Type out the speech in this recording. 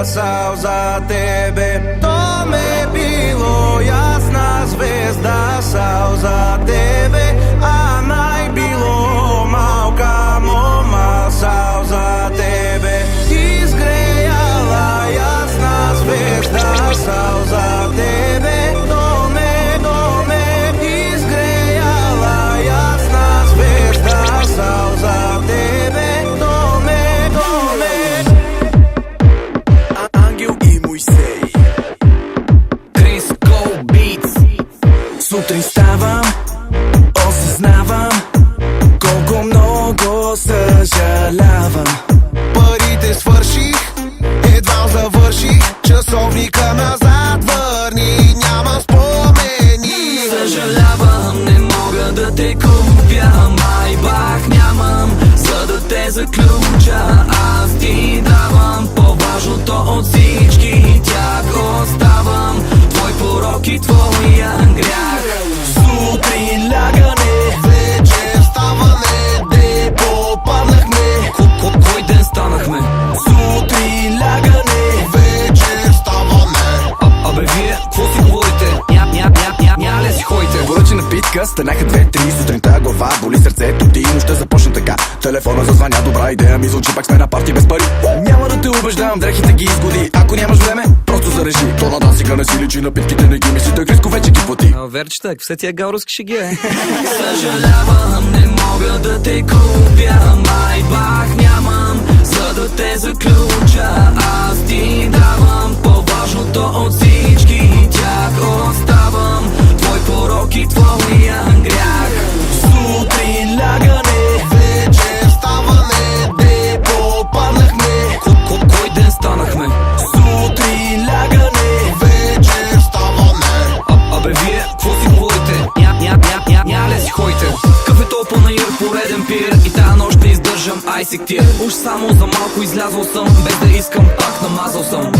stasal za tebe. To me bilo jasna zvezda sal za tebe, a naj bilo mal kamo mal sal za tebe. Izgrejala jasna zvezda sal za tebe. Do me izgrejala jasna zvezda sal za tebe. Ангел и Мойсей, Крис Кол Битс. Сутрин ставам, осъзнавам колко много съжалявам. Парите свърших, едва завърших. Часовника назад върни, няма спомени. Съжалявам, не мога да те купя, майбах нямам, за да те заключа. Аз ти давам по-важното от всички тях оставам. Твой порок и твоя грях. Сутрин лягане, Вечер ставане, де попаднахме. кой ден станахме? Сутрин лягане, Вечер ставане. абе вие, какво си говорите? Ня ли си ходите? Поръчи напитка, станаха 2-3 сутринта, глава боли сърцето ти, нощта започна така. Телефона зазвъня, добра идея ми звучи, пак сме на парти без пари. Няма да те убеждавам, дрехите ги изгоди. Ако нямаш време, просто зарежи. То на дансика не си личи, напитките не ги мисли, той Криско вече ги плати. Верчета, все тия гауруски шеги е. Съжалявам, не мога да те купя, майбах нямам, за да те заключа. Аз ти давам по-важното от всички тях оставам. Твой порок и твоя грях. Сутрин лягане, Вечер ставане, де попаднахме. кой ден станахме? Сутрин лягане, Вечер ставане. абе вие, какво си говорите? Ня ли си ходите? Кафето панаир, пореден пир и тая нощ не издържам, ай си тир. Уж само за малко излязъл съм, без да искам, пак намазал съм.